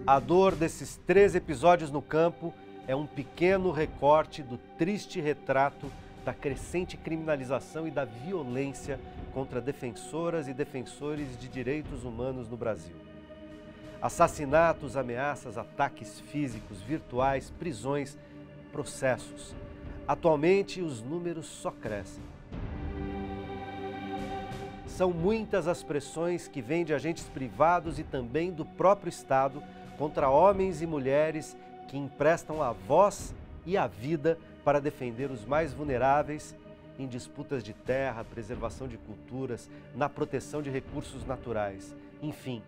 A dor desses 3 episódios no campo é um pequeno recorte do triste retrato da crescente criminalização e da violência contra defensoras e defensores de direitos humanos no Brasil. Assassinatos, ameaças, ataques físicos, virtuais, prisões, processos. Atualmente, os números só crescem. São muitas as pressões que vêm de agentes privados e também do próprio Estado contra homens e mulheres que emprestam a voz e a vida para defender os mais vulneráveis em disputas de terra, preservação de culturas, na proteção de recursos naturais, enfim,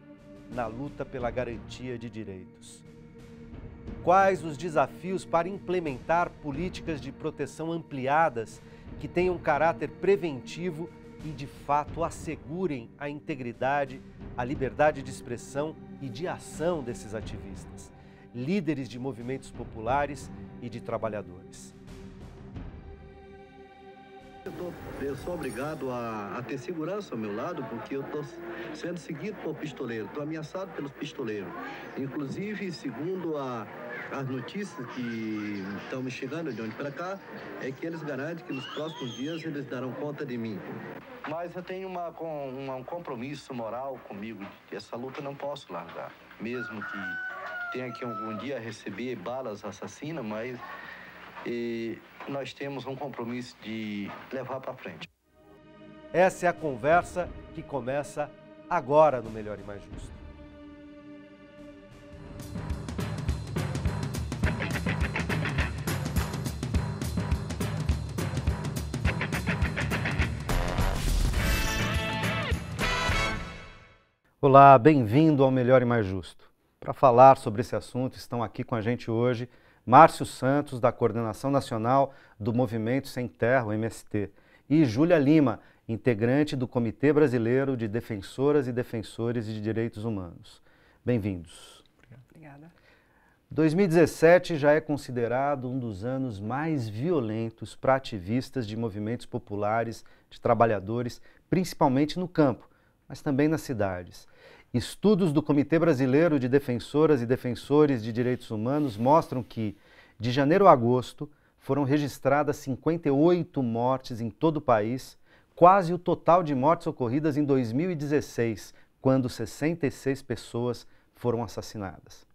na luta pela garantia de direitos. Quais os desafios para implementar políticas de proteção ampliadas que tenham caráter preventivo e, de fato, assegurem a integridade, a liberdade de expressão e de ação desses ativistas, líderes de movimentos populares e de trabalhadores? Eu sou obrigado a ter segurança ao meu lado, porque eu estou sendo seguido por pistoleiros, estou ameaçado pelos pistoleiros. Inclusive, segundo as notícias que estão me chegando de onde para cá, é que eles garantem que nos próximos dias eles darão conta de mim. Mas eu tenho um compromisso moral comigo, que essa luta eu não posso largar. Mesmo que tenha que algum dia receber balas assassinas, mas nós temos um compromisso de levar para frente. Essa é a conversa que começa agora no Melhor e Mais Justo. Olá, bem-vindo ao Melhor e Mais Justo. Para falar sobre esse assunto, estão aqui com a gente hoje Márcio Santos, da Coordenação Nacional do Movimento Sem Terra, o MST, e Júlia Lima, integrante do Comitê Brasileiro de Defensoras e Defensores de Direitos Humanos. Bem-vindos. Obrigada. 2017 já é considerado um dos anos mais violentos para ativistas de movimentos populares, de trabalhadores, principalmente no campo, mas também nas cidades. Estudos do Comitê Brasileiro de Defensoras e Defensores de Direitos Humanos mostram que, de janeiro a agosto, foram registradas 58 mortes em todo o país, quase o total de mortes ocorridas em 2016, quando 66 pessoas foram assassinadas.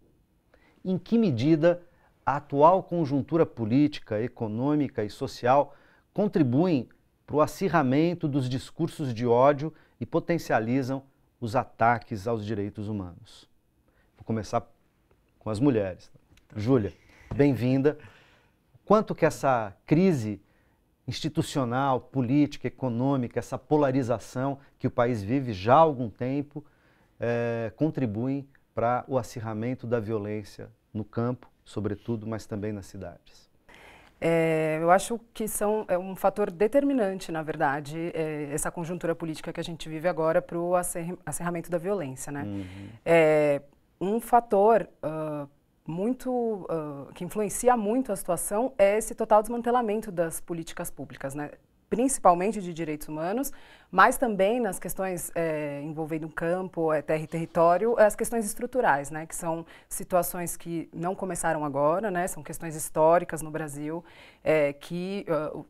Em que medida a atual conjuntura política, econômica e social contribuem para o acirramento dos discursos de ódio e potencializam os ataques aos direitos humanos? Vou começar com as mulheres. Júlia, bem-vinda. Quanto que essa crise institucional, política, econômica, essa polarização que o país vive já há algum tempo, contribuem para o acirramento da violência no campo, sobretudo, mas também nas cidades? Eu acho que é um fator determinante, na verdade, essa conjuntura política que a gente vive agora para o acirramento da violência, né? Um fator que influencia muito a situação é esse total desmantelamento das políticas públicas, né? Principalmente de direitos humanos, mas também nas questões envolvendo campo, terra e território, as questões estruturais, né, que são situações que não começaram agora, né, são questões históricas no Brasil, que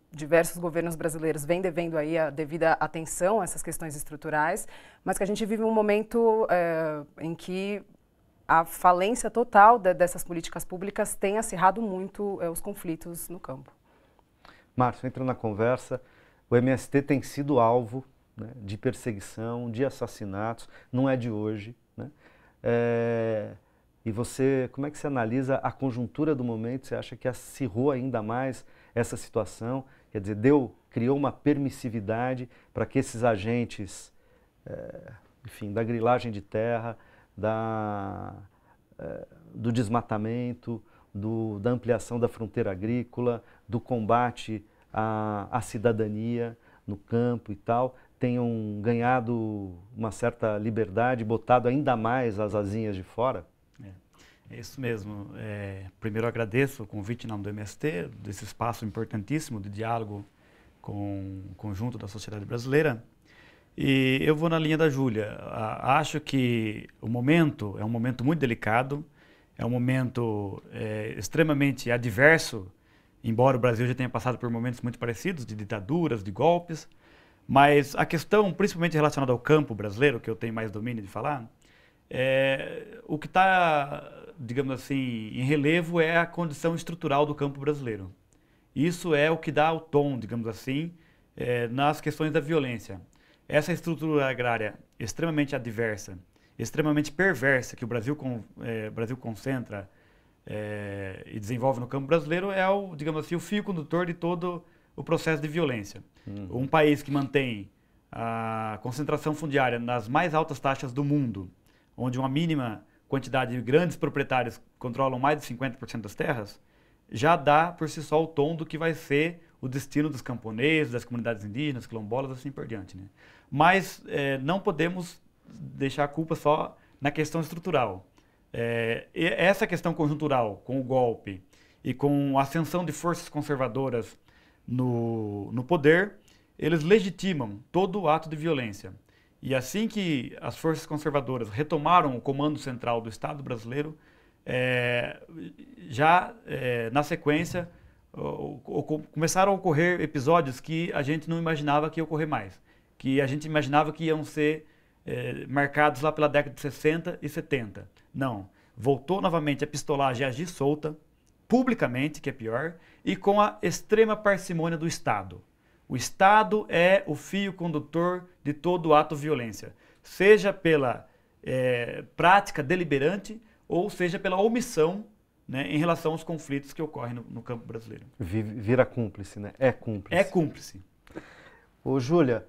diversos governos brasileiros vêm devendo aí a devida atenção a essas questões estruturais, mas que a gente vive um momento em que a falência total dessas políticas públicas tem acirrado muito os conflitos no campo. Márcio, entra na conversa. O MST tem sido alvo, né, de perseguição, de assassinatos, não é de hoje, né? E você, como é que você analisa a conjuntura do momento? Você acha que acirrou ainda mais essa situação? Quer dizer, criou uma permissividade para que esses agentes, enfim, da grilagem de terra, do desmatamento, da ampliação da fronteira agrícola, do combate à cidadania no campo e tal, tenham ganhado uma certa liberdade, botado ainda mais as asinhas de fora? É isso mesmo. Primeiro agradeço o convite em nome do MST, desse espaço importantíssimo de diálogo com o conjunto da sociedade brasileira. E eu vou na linha da Júlia. Acho que o momento é um momento muito delicado é um momento extremamente adverso, embora o Brasil já tenha passado por momentos muito parecidos, de ditaduras, de golpes, mas a questão, principalmente relacionada ao campo brasileiro, que eu tenho mais domínio de falar, o que está, digamos assim, em relevo é a condição estrutural do campo brasileiro. Isso é o que dá o tom, digamos assim, nas questões da violência. Essa estrutura agrária extremamente adversa, extremamente perversa que o Brasil concentra e desenvolve no campo brasileiro é o, digamos assim, o fio condutor de todo o processo de violência. Um país que mantém a concentração fundiária nas mais altas taxas do mundo, onde uma mínima quantidade de grandes proprietários controlam mais de 50% das terras, já dá por si só o tom do que vai ser o destino dos camponeses, das comunidades indígenas, quilombolas, assim por diante, né? Mas não podemos deixar a culpa só na questão estrutural. Essa questão conjuntural, com o golpe e com a ascensão de forças conservadoras no poder, eles legitimam todo o ato de violência. E assim que as forças conservadoras retomaram o comando central do Estado brasileiro, na sequência, começaram a ocorrer episódios que a gente não imaginava que ia ocorrer mais, que a gente imaginava que iam ser marcados lá pela década de 60 e 70. Não, voltou novamente a pistolagem a agir solta, publicamente, que é pior, e com a extrema parcimônia do Estado. O Estado é o fio condutor de todo ato de violência, seja pela prática deliberante ou seja pela omissão, né, em relação aos conflitos que ocorrem no campo brasileiro. Vira cúmplice, né? É cúmplice. É cúmplice. Ô, Júlia,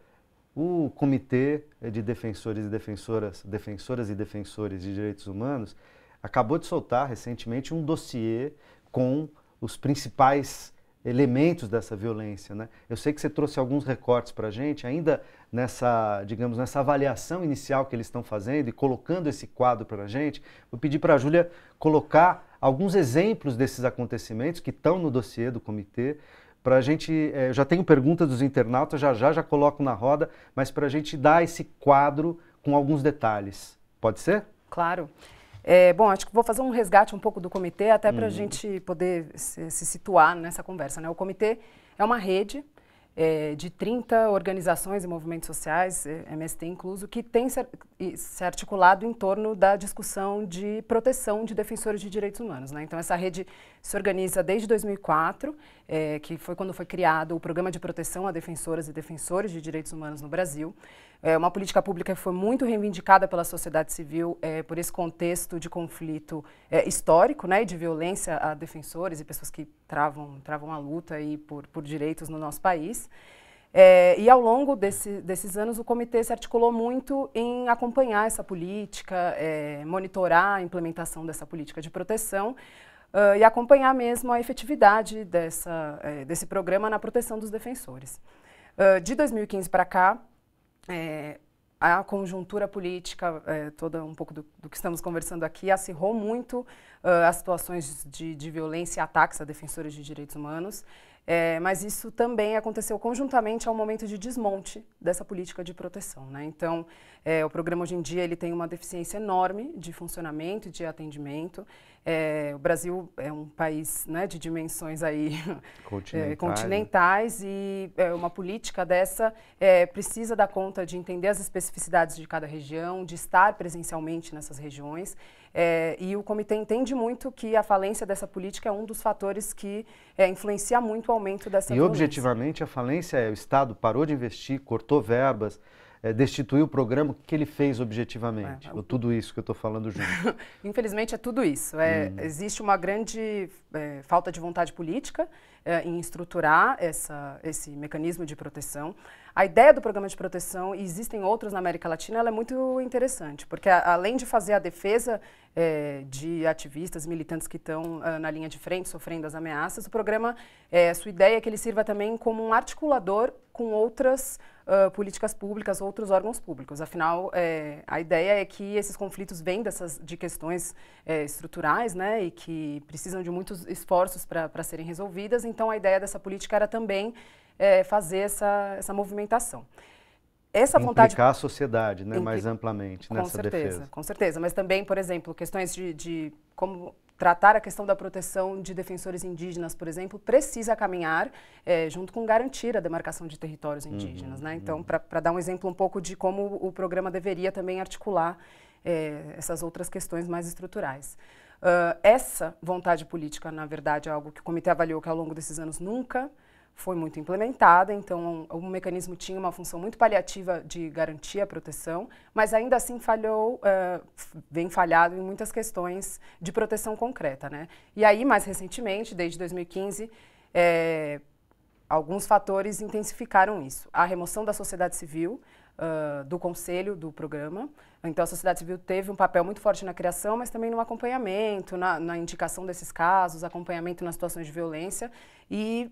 o Comitê de Defensores e Defensores de Direitos Humanos acabou de soltar recentemente um dossiê com os principais elementos dessa violência, né? Eu sei que você trouxe alguns recortes para a gente, ainda nessa, digamos, nessa avaliação inicial que eles estão fazendo e colocando esse quadro para a gente, vou pedir para a Júlia colocar alguns exemplos desses acontecimentos que estão no dossiê do comitê, para a gente, eu já tenho perguntas dos internautas, já coloco na roda, mas para a gente dar esse quadro com alguns detalhes. Pode ser? Claro. Bom, acho que vou fazer um resgate um pouco do comitê, até para a gente poder se situar nessa conversa, né? O comitê é uma rede de 30 organizações e movimentos sociais, MST incluso, que tem se articulado em torno da discussão de proteção de defensores de direitos humanos, né? Então, essa rede se organiza desde 2004, que foi quando foi criado o Programa de Proteção a Defensoras e Defensores de Direitos Humanos no Brasil. Uma política pública que foi muito reivindicada pela sociedade civil por esse contexto de conflito histórico, né, e de violência a defensores e pessoas que travam a luta aí por direitos no nosso país. E ao longo desses anos o comitê se articulou muito em acompanhar essa política, monitorar a implementação dessa política de proteção e acompanhar mesmo a efetividade desse programa na proteção dos defensores. De 2015 para cá, a conjuntura política, toda um pouco do que estamos conversando aqui, acirrou muito as situações de violência e ataques a defensores de direitos humanos, mas isso também aconteceu conjuntamente ao momento de desmonte dessa política de proteção, né? Então, o programa hoje em dia ele tem uma deficiência enorme de funcionamento e de atendimento. O Brasil é um país, né, de dimensões aí continentais e uma política dessa precisa dar conta de entender as especificidades de cada região, de estar presencialmente nessas regiões. E o comitê entende muito que a falência dessa política é um dos fatores que influencia muito o aumento dessa violência. E objetivamente a falência o Estado parou de investir, cortou verbas, destituiu o programa. O que ele fez objetivamente? Ou tudo isso que eu estou falando junto? Infelizmente é tudo isso. Existe uma grande falta de vontade política em estruturar esse mecanismo de proteção. A ideia do programa de proteção, e existem outros na América Latina, ela é muito interessante, porque além de fazer a defesa de ativistas, militantes que estão na linha de frente, sofrendo as ameaças, o programa, sua ideia é que ele sirva também como um articulador com outras políticas públicas, outros órgãos públicos. Afinal, a ideia é que esses conflitos vêm de questões estruturais, né, e que precisam de muitos esforços para serem resolvidas. Então, a ideia dessa política era também fazer essa movimentação. essa vontade... Implicar a sociedade, né, mais amplamente nessa defesa. Com certeza, mas também, por exemplo, questões de como tratar a questão da proteção de defensores indígenas, por exemplo, precisa caminhar junto com garantir a demarcação de territórios indígenas, né? Então, para dar um exemplo um pouco de como o programa deveria também articular essas outras questões mais estruturais. Essa vontade política, na verdade, é algo que o comitê avaliou que ao longo desses anos nunca foi muito implementada, então o mecanismo tinha uma função muito paliativa de garantir a proteção, mas ainda assim vem falhado em muitas questões de proteção concreta, né? E aí, mais recentemente, desde 2015, alguns fatores intensificaram isso. A remoção da sociedade civil do conselho do programa. Então, a sociedade civil teve um papel muito forte na criação, mas também no acompanhamento, na indicação desses casos, acompanhamento nas situações de violência. E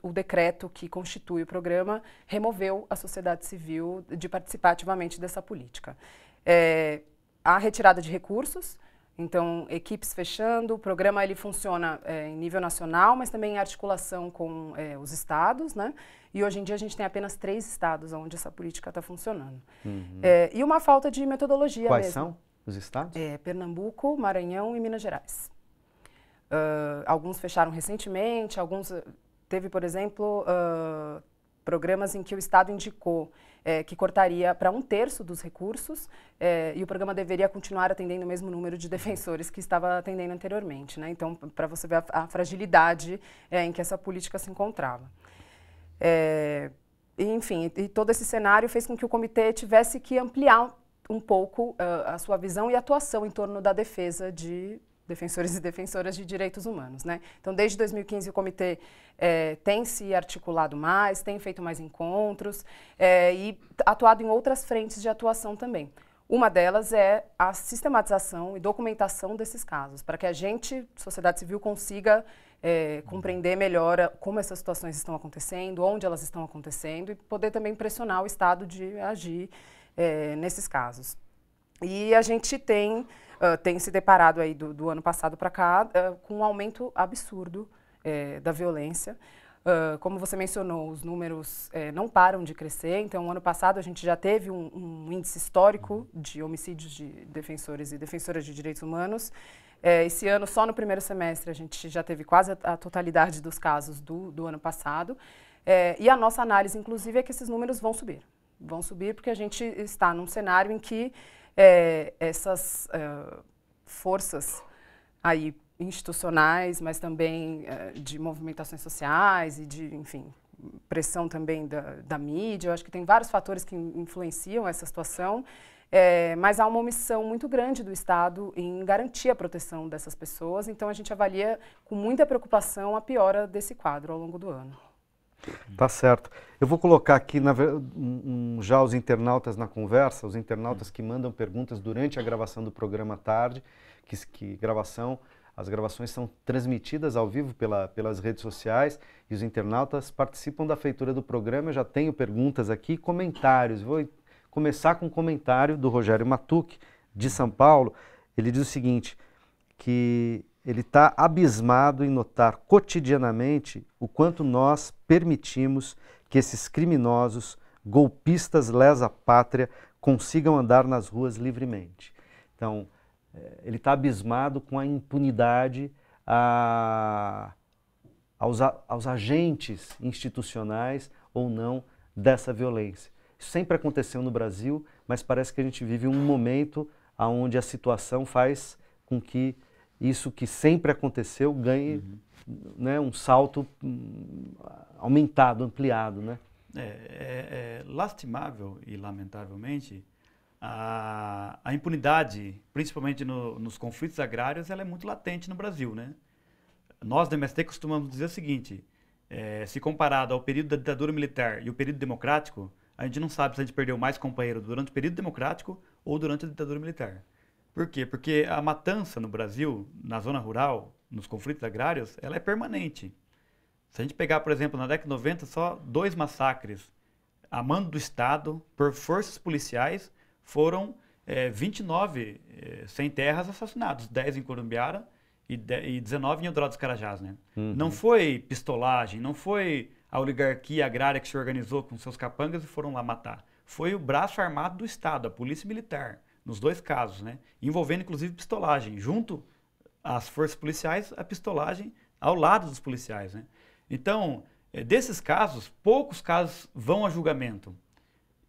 o decreto que constitui o programa removeu a sociedade civil de participar ativamente dessa política. A retirada de recursos. Então, equipes fechando, o programa ele funciona em nível nacional, mas também em articulação com os estados, né? E hoje em dia a gente tem apenas 3 estados onde essa política está funcionando. E uma falta de metodologia Quais mesmo. são os estados? Pernambuco, Maranhão e Minas Gerais. Alguns fecharam recentemente, alguns... Teve, por exemplo, programas em que o estado indicou que cortaria para 1/3 dos recursos e o programa deveria continuar atendendo o mesmo número de defensores que estava atendendo anteriormente, né? Então, para você ver a fragilidade em que essa política se encontrava. Enfim, e todo esse cenário fez com que o comitê tivesse que ampliar um pouco a sua visão e atuação em torno da defesa de defensores e defensoras de direitos humanos, né? Então, desde 2015, o comitê tem se articulado mais, tem feito mais encontros e atuado em outras frentes de atuação também. Uma delas é a sistematização e documentação desses casos, para que a gente, sociedade civil, consiga compreender melhor como essas situações estão acontecendo, onde elas estão acontecendo e poder também pressionar o Estado de agir nesses casos. E a gente tem se deparado aí do ano passado para cá com um aumento absurdo da violência. Como você mencionou, os números não param de crescer. Então, ano passado, a gente já teve um índice histórico de homicídios de defensores e defensoras de direitos humanos. Esse ano, só no primeiro semestre, a gente já teve quase a totalidade dos casos do ano passado. E a nossa análise, inclusive, é que esses números vão subir. Vão subir porque a gente está num cenário em que essas forças aí institucionais, mas também de movimentações sociais e de, enfim, pressão também da mídia. Eu acho que tem vários fatores que influenciam essa situação, mas há uma omissão muito grande do Estado em garantir a proteção dessas pessoas. Então, a gente avalia com muita preocupação a piora desse quadro ao longo do ano. Tá certo. Eu vou colocar aqui já os internautas na conversa, os internautas que mandam perguntas durante a gravação do programa à tarde, as gravações são transmitidas ao vivo pelas redes sociais e os internautas participam da feitura do programa. Eu já tenho perguntas aqui, comentários. Vou começar com um comentário do Rogério Matucci, de São Paulo. Ele diz o seguinte, que ele está abismado em notar cotidianamente o quanto nós permitimos que esses criminosos, golpistas lesa-pátria, consigam andar nas ruas livremente. Então, ele está abismado com a impunidade aos agentes institucionais ou não dessa violência. Isso sempre aconteceu no Brasil, mas parece que a gente vive um momento onde a situação faz com que isso que sempre aconteceu ganhe né, um salto aumentado, ampliado, né? É lastimável e, lamentavelmente, a impunidade, principalmente nos conflitos agrários, ela é muito latente no Brasil, né? Nós, do MST, costumamos dizer o seguinte, se comparado ao período da ditadura militar e o período democrático, a gente não sabe se a gente perdeu mais companheiro durante o período democrático ou durante a ditadura militar. Por quê? Porque a matança no Brasil, na zona rural, nos conflitos agrários, ela é permanente. Se a gente pegar, por exemplo, na década de 90, só 2 massacres a mando do Estado por forças policiais foram 29 sem terras assassinados, 10 em Corumbiara e 19 em Eldorado dos Carajás, né? Não foi pistolagem, não foi a oligarquia agrária que se organizou com seus capangas e foram lá matar. foi o braço armado do Estado, a Polícia Militar, nos dois casos, né? Envolvendo inclusive pistolagem, junto às forças policiais, a pistolagem ao lado dos policiais, né? Então, desses casos, poucos casos vão a julgamento.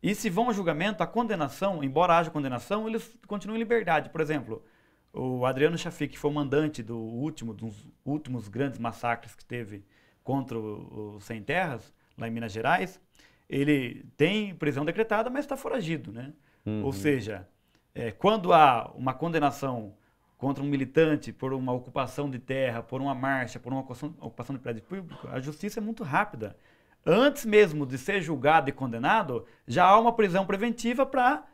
E se vão a julgamento, a condenação, embora haja condenação, eles continuam em liberdade. Por exemplo, o Adriano Chafik, que foi o mandante dos últimos grandes massacres que teve contra os sem terras, lá em Minas Gerais, ele tem prisão decretada, mas está foragido, né? Ou seja, quando há uma condenação contra um militante por uma ocupação de terra, por uma marcha, por uma ocupação de prédio público, a justiça é muito rápida. Antes mesmo de ser julgado e condenado, já há uma prisão preventiva para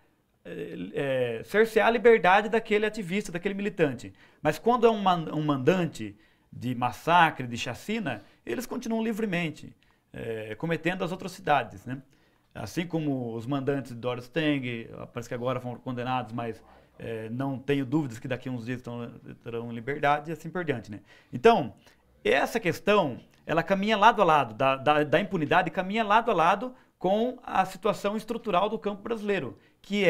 cercear a liberdade daquele ativista, daquele militante. Mas quando é um mandante de massacre, de chacina, eles continuam livremente cometendo as atrocidades, né? Assim como os mandantes de Doris Teng, parece que agora foram condenados, mas não tenho dúvidas que daqui a uns dias terão liberdade e assim por diante, né? Então, essa questão, ela caminha lado a lado, da impunidade, caminha lado a lado com a situação estrutural do campo brasileiro, que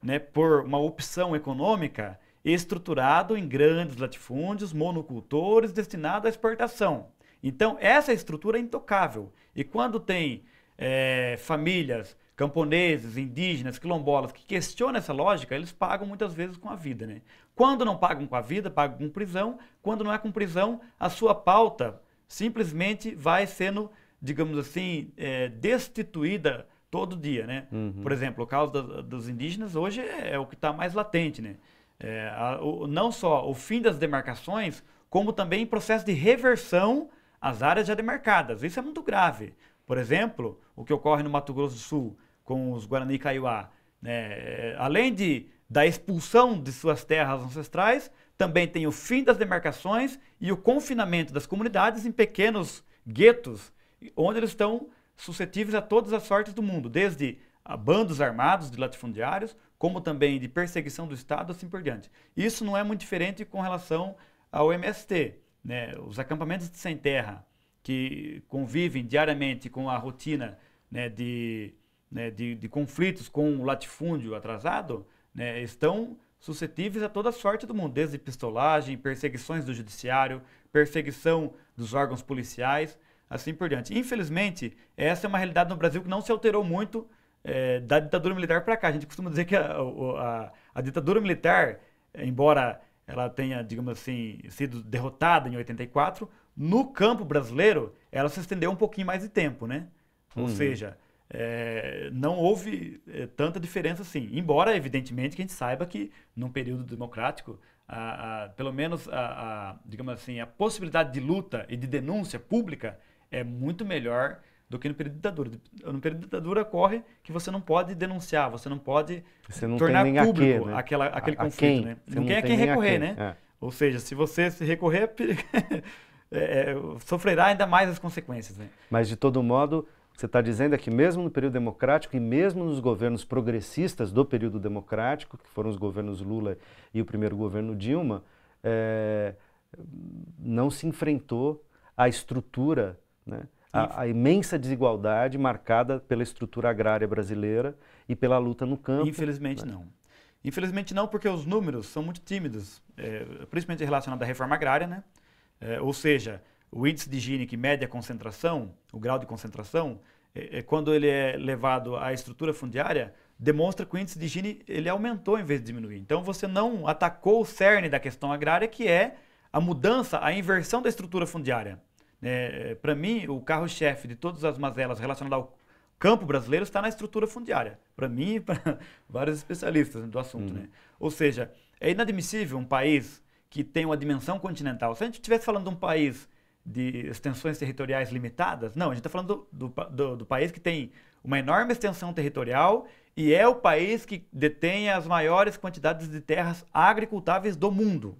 né, por uma opção econômica, estruturado em grandes latifúndios, monocultores, destinado à exportação. Então, essa estrutura é intocável. E quando tem famílias, camponeses, indígenas, quilombolas, que questionam essa lógica, eles pagam muitas vezes com a vida, né? Quando não pagam com a vida, pagam com prisão. Quando não é com prisão, a sua pauta simplesmente vai sendo, digamos assim, destituída todo dia, né? Por exemplo, o caso dos indígenas hoje é o que está mais latente, né? Não só o fim das demarcações, como também processo de reversão às áreas já demarcadas. Isso é muito grave. Por exemplo, o que ocorre no Mato Grosso do Sul com os Guarani Kaiowá, né? Além da expulsão de suas terras ancestrais, também tem o fim das demarcações e o confinamento das comunidades em pequenos guetos, onde eles estão suscetíveis a todas as sortes do mundo, desde bandos armados de latifundiários, como também de perseguição do Estado, assim por diante. Isso não é muito diferente com relação ao MST, né? Os acampamentos de sem terra, que convivem diariamente com a rotina, né, de conflitos com o latifúndio atrasado, né, estão suscetíveis a toda sorte do mundo, desde pistolagem, perseguições do judiciário, perseguição dos órgãos policiais, assim por diante. Infelizmente, essa é uma realidade no Brasil que não se alterou muito da ditadura militar para cá. A gente costuma dizer que a ditadura militar, embora ela tenha, digamos assim, sido derrotada em 84, no campo brasileiro, ela se estendeu um pouquinho mais de tempo, né? Ou seja, não houve tanta diferença assim. Embora, evidentemente, que a gente saiba que, num período democrático, pelo menos, digamos assim, a possibilidade de luta e de denúncia pública é muito melhor do que no período de ditadura. No período de ditadura ocorre que você não pode denunciar, você não pode tornar público né? aquele conflito, né? Não tem a quem recorrer, né? Ou seja, se você se recorrer, sofrerá ainda mais as consequências, né? Mas, de todo modo, você está dizendo é que mesmo no período democrático e mesmo nos governos progressistas do período democrático, que foram os governos Lula e o primeiro governo Dilma, não se enfrentou a estrutura, né? A imensa desigualdade marcada pela estrutura agrária brasileira e pela luta no campo. Infelizmente, né? Não. Infelizmente não, porque os números são muito tímidos, principalmente relacionados à reforma agrária, né? Ou seja, o índice de Gini que mede a concentração, o grau de concentração, quando ele é levado à estrutura fundiária, demonstra que o índice de Gini ele aumentou em vez de diminuir. Então você não atacou o cerne da questão agrária, que é a mudança, a inversão da estrutura fundiária. Para mim, o carro-chefe de todas as mazelas relacionadas ao campo brasileiro está na estrutura fundiária. Para mim e para vários especialistas do assunto, né? Ou seja, é inadmissível um país que tem uma dimensão continental. Se a gente estivesse falando de um país de extensões territoriais limitadas, não, a gente está falando do país que tem uma enorme extensão territorial e é o país que detém as maiores quantidades de terras agricultáveis do mundo.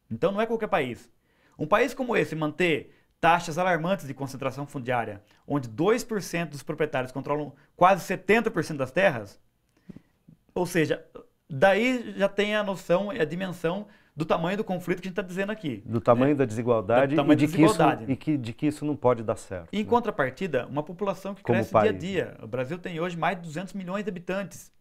Então não é qualquer país. Um país como esse manter taxas alarmantes de concentração fundiária, onde 2% dos proprietários controlam quase 70% das terras, ou seja, daí já tem a noção e a dimensão do tamanho do conflito que a gente está dizendo aqui. Do tamanho da desigualdade, do tamanho de que isso não pode dar certo. Em contrapartida, uma população que cresce dia a dia. O Brasil tem hoje mais de 200 milhões de habitantes.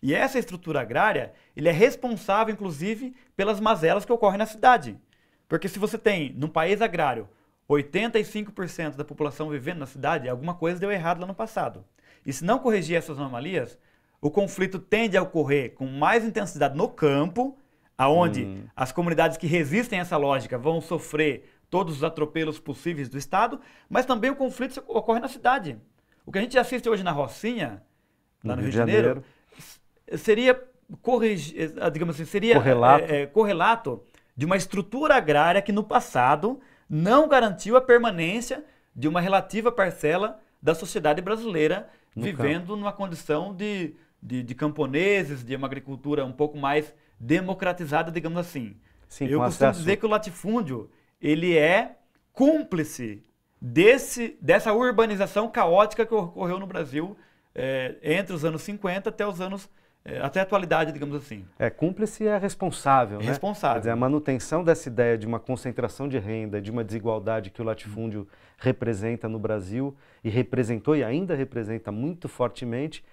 E essa estrutura agrária, ele é responsável, inclusive, pelas mazelas que ocorrem na cidade. Porque se você tem, num país agrário, 85% da população vivendo na cidade, alguma coisa deu errado lá no passado. E se não corrigir essas anomalias, o conflito tende a ocorrer com mais intensidade no campo, aonde as comunidades que resistem a essa lógica vão sofrer todos os atropelos possíveis do Estado, mas também o conflito ocorre na cidade. O que a gente assiste hoje na Rocinha, lá no Rio de Janeiro, seria, digamos assim, seria correlato de uma estrutura agrária que no passado não garantiu a permanência de uma relativa parcela da sociedade brasileira vivendo numa condição de camponeses, de uma agricultura um pouco mais democratizada, digamos assim. Sim, eu costumo dizer que o latifúndio ele é cúmplice dessa urbanização caótica que ocorreu no Brasil entre os anos 50 até a atualidade, digamos assim. Cúmplice é responsável, né? Responsável. Quer dizer, a manutenção dessa ideia de uma concentração de renda, de uma desigualdade que o latifúndio representa no Brasil e representou e ainda representa muito fortemente,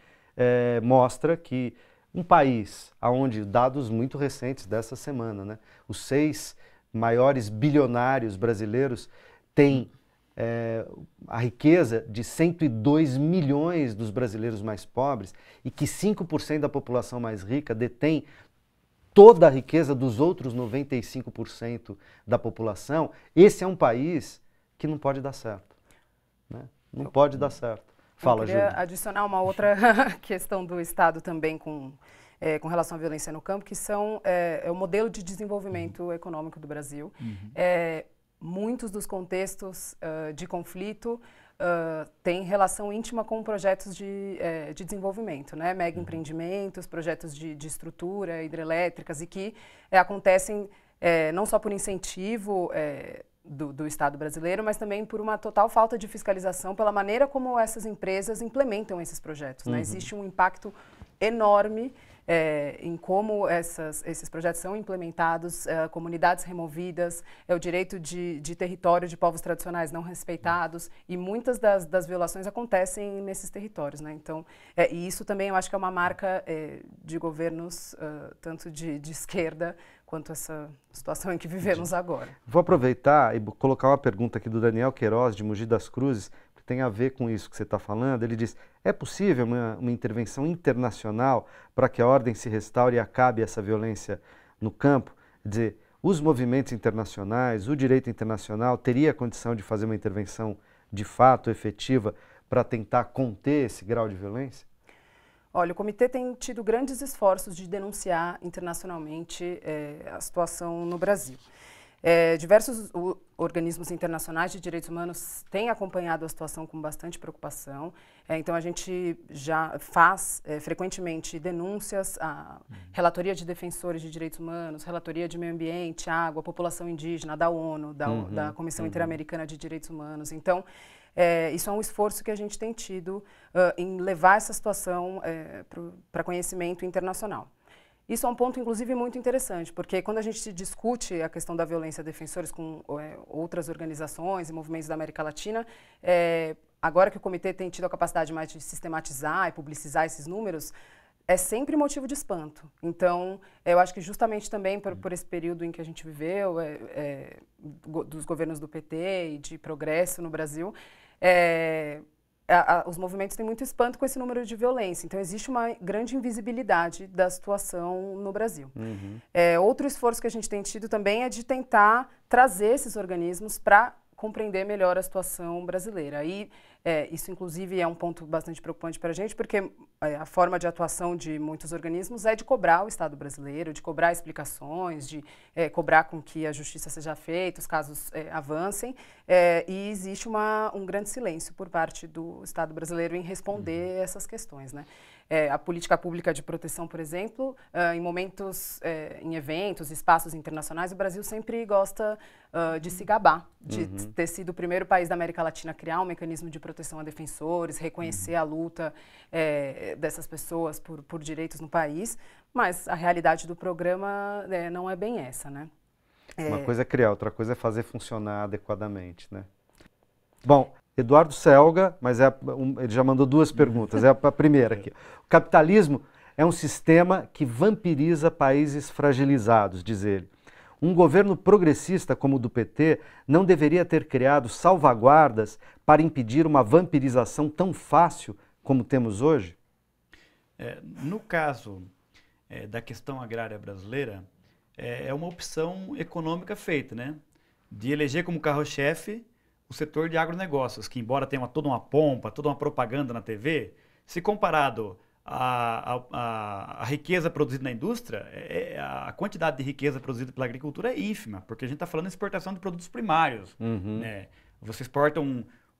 mostra que um país onde, dados muito recentes dessa semana, né, os 6 maiores bilionários brasileiros têm a riqueza de 102 milhões dos brasileiros mais pobres e que 5% da população mais rica detém toda a riqueza dos outros 95% da população, esse é um país que não pode dar certo. Né? Não pode dar certo. Fala, Eu queria Júlia. adicionar uma outra questão do Estado também com relação à violência no campo, que é o modelo de desenvolvimento econômico do Brasil. Muitos dos contextos de conflito têm relação íntima com projetos de desenvolvimento, né? Mega empreendimentos, projetos de estrutura, hidrelétricas, e que acontecem não só por incentivo do Estado brasileiro, mas também por uma total falta de fiscalização pela maneira como essas empresas implementam esses projetos. Né? Existe um impacto enorme em como esses projetos são implementados, comunidades removidas, o direito de território de povos tradicionais não respeitados, e muitas das violações acontecem nesses territórios. Né? Então, e isso também eu acho que é uma marca de governos tanto de esquerda quanto essa situação em que vivemos agora. Vou aproveitar e colocar uma pergunta aqui do Daniel Queiroz, de Mogi das Cruzes, que tem a ver com isso que você está falando. Ele diz, é possível uma intervenção internacional para que a ordem se restaure e acabe essa violência no campo? Quer dizer, os movimentos internacionais, o direito internacional, teria a condição de fazer uma intervenção de fato efetiva para tentar conter esse grau de violência? Olha, o comitê tem tido grandes esforços de denunciar internacionalmente a situação no Brasil. Diversos organismos internacionais de direitos humanos têm acompanhado a situação com bastante preocupação. Então, a gente já faz frequentemente denúncias à Relatoria de Defensores de Direitos Humanos, Relatoria de Meio Ambiente, Água, População Indígena, da ONU, da Comissão Interamericana de Direitos Humanos. Então, isso é um esforço que a gente tem tido em levar essa situação para conhecimento internacional. Isso é um ponto, inclusive, muito interessante, porque quando a gente discute a questão da violência a defensores com outras organizações e movimentos da América Latina, agora que o comitê tem tido a capacidade mais de sistematizar e publicizar esses números, é sempre motivo de espanto. Então, eu acho que justamente também por esse período em que a gente viveu, dos governos do PT e de progresso no Brasil, os movimentos têm muito espanto com esse número de violência. Então, existe uma grande invisibilidade da situação no Brasil. Outro esforço que a gente tem tido também é de tentar trazer esses organismos para compreender melhor a situação brasileira. E isso, inclusive, é um ponto bastante preocupante para a gente, porque a forma de atuação de muitos organismos é de cobrar o Estado brasileiro, de cobrar explicações, de cobrar com que a justiça seja feita, os casos avancem, e existe um grande silêncio por parte do Estado brasileiro em responder essas questões, né? A política pública de proteção, por exemplo, em momentos, em eventos, espaços internacionais, o Brasil sempre gosta de se gabar, de ter sido o primeiro país da América Latina a criar um mecanismo de proteção proteção a defensores, reconhecer a luta dessas pessoas por direitos no país, mas a realidade do programa não é bem essa, né? Uma coisa é criar, outra coisa é fazer funcionar adequadamente, né? Bom, Eduardo Selga, mas ele já mandou duas perguntas, é a primeira aqui. O capitalismo é um sistema que vampiriza países fragilizados, diz ele. Um governo progressista como o do PT não deveria ter criado salvaguardas para impedir uma vampirização tão fácil como temos hoje? No caso da questão agrária brasileira, é uma opção econômica feita, né? De eleger como carro-chefe o setor de agronegócios, que embora tenha toda uma pompa, toda uma propaganda na TV, se comparado à riqueza produzida na indústria, a quantidade de riqueza produzida pela agricultura é ínfima, porque a gente está falando de exportação de produtos primários. Né? Você exporta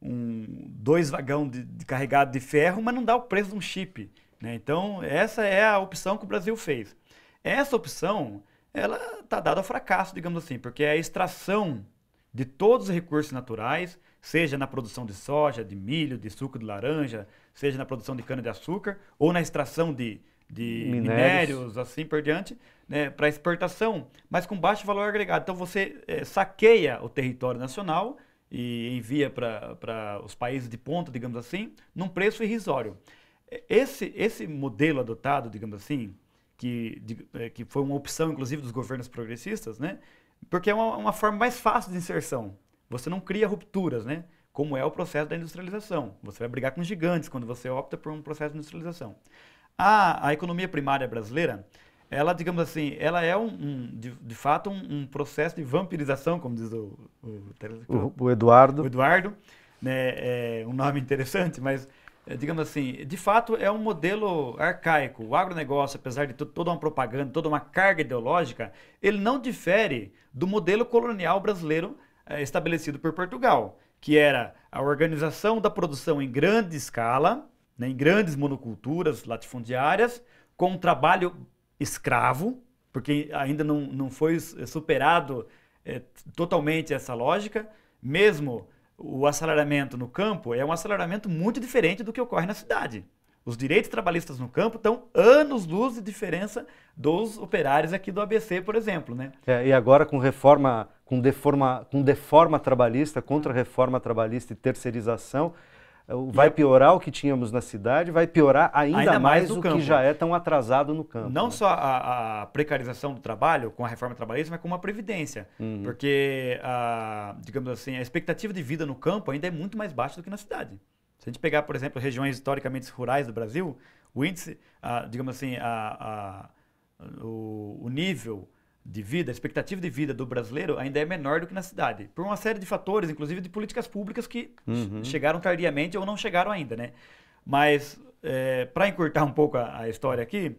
2 vagões carregado de ferro, mas não dá o preço de um chip. Né? Então, essa é a opção que o Brasil fez. Essa opção, ela está dada ao fracasso, digamos assim, porque é a extração de todos os recursos naturais, seja na produção de soja, de milho, de suco de laranja, seja na produção de cana-de-açúcar, ou na extração de minérios, assim por diante, né, para exportação, mas com baixo valor agregado. Então você saqueia o território nacional e envia para os países de ponta, digamos assim, num preço irrisório. Esse modelo adotado, digamos assim, que foi uma opção, inclusive, dos governos progressistas, né? Porque é uma forma mais fácil de inserção. Você não cria rupturas, né? Como é o processo da industrialização. Você vai brigar com gigantes quando você opta por um processo de industrialização. A economia primária brasileira, ela, digamos assim, ela é de fato um processo de vampirização, como diz o Eduardo. O Eduardo, né? É um nome interessante, mas digamos assim, de fato é um modelo arcaico. O agronegócio, apesar de toda uma propaganda, toda uma carga ideológica, ele não difere do modelo colonial brasileiro estabelecido por Portugal, que era a organização da produção em grande escala, né, em grandes monoculturas latifundiárias, com um trabalho escravo, porque ainda não foi superado totalmente essa lógica, mesmo. O assalariamento no campo é um assalariamento muito diferente do que ocorre na cidade. Os direitos trabalhistas no campo estão anos-luz de diferença dos operários aqui do ABC, por exemplo, né? E agora com deforma trabalhista, contra-reforma trabalhista e terceirização, vai piorar o que tínhamos na cidade, vai piorar ainda mais o que já é tão atrasado no campo. Não só a precarização do trabalho com a reforma trabalhista, mas como a previdência. Porque, digamos assim, a expectativa de vida no campo ainda é muito mais baixa do que na cidade. Se a gente pegar, por exemplo, regiões historicamente rurais do Brasil, o índice, digamos assim, o nível de vida, a expectativa de vida do brasileiro ainda é menor do que na cidade, por uma série de fatores, inclusive de políticas públicas que chegaram tardiamente ou não chegaram ainda, né? Mas, para encurtar um pouco a história aqui,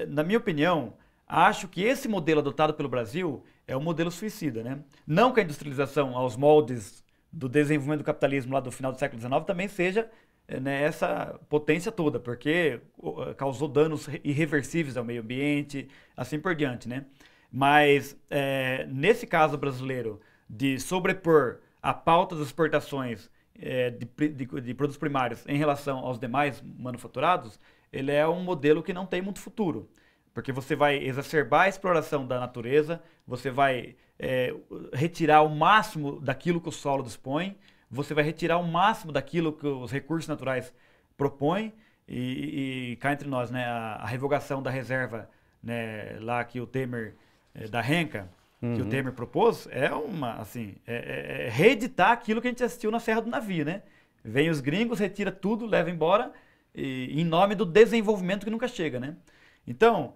na minha opinião, acho que esse modelo adotado pelo Brasil é um modelo suicida, né? Não que a industrialização aos moldes do desenvolvimento do capitalismo lá do final do século XIX também seja essa potência toda, porque causou danos irreversíveis ao meio ambiente, assim por diante, né? Mas, nesse caso brasileiro, de sobrepor a pauta das exportações de produtos primários em relação aos demais manufaturados, ele é um modelo que não tem muito futuro. Porque você vai exacerbar a exploração da natureza, você vai retirar o máximo daquilo que o solo dispõe, você vai retirar o máximo daquilo que os recursos naturais propõem, e cá entre nós, né, a revogação da reserva, né, lá que o Temer, da Renca, que o Temer propôs, é reeditar aquilo que a gente assistiu na Serra do Navio, né? Vem os gringos, retira tudo, leva embora, em nome do desenvolvimento que nunca chega, né? Então,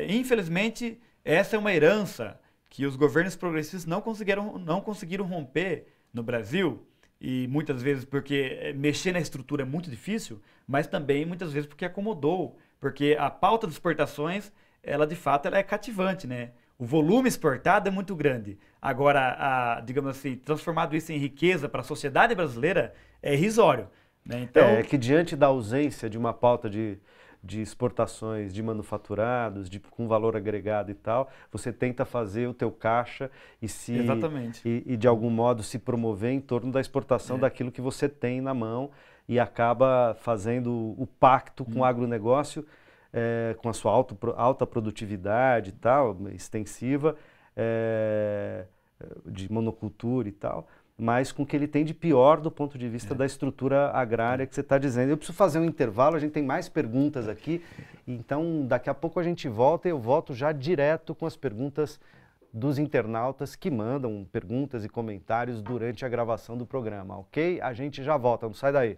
infelizmente, essa é uma herança que os governos progressistas não conseguiram romper no Brasil, e muitas vezes porque mexer na estrutura é muito difícil, mas também muitas vezes porque acomodou, porque a pauta das exportações, ela de fato ela é cativante, né? O volume exportado é muito grande. Agora, digamos assim, transformado isso em riqueza para a sociedade brasileira é irrisório, né? Então, que diante da ausência de uma pauta de de exportações de manufaturados, com valor agregado e tal, você tenta fazer o teu caixa Exatamente. E de algum modo se promover em torno da exportação daquilo que você tem na mão e acaba fazendo o pacto com o agronegócio, com a sua alta produtividade e tal, extensiva, de monocultura e tal, mas com o que ele tem de pior do ponto de vista da estrutura agrária que você está dizendo. Eu preciso fazer um intervalo, a gente tem mais perguntas aqui, então daqui a pouco a gente volta e eu volto já direto com as perguntas dos internautas que mandam perguntas e comentários durante a gravação do programa, ok? A gente já volta, não sai daí.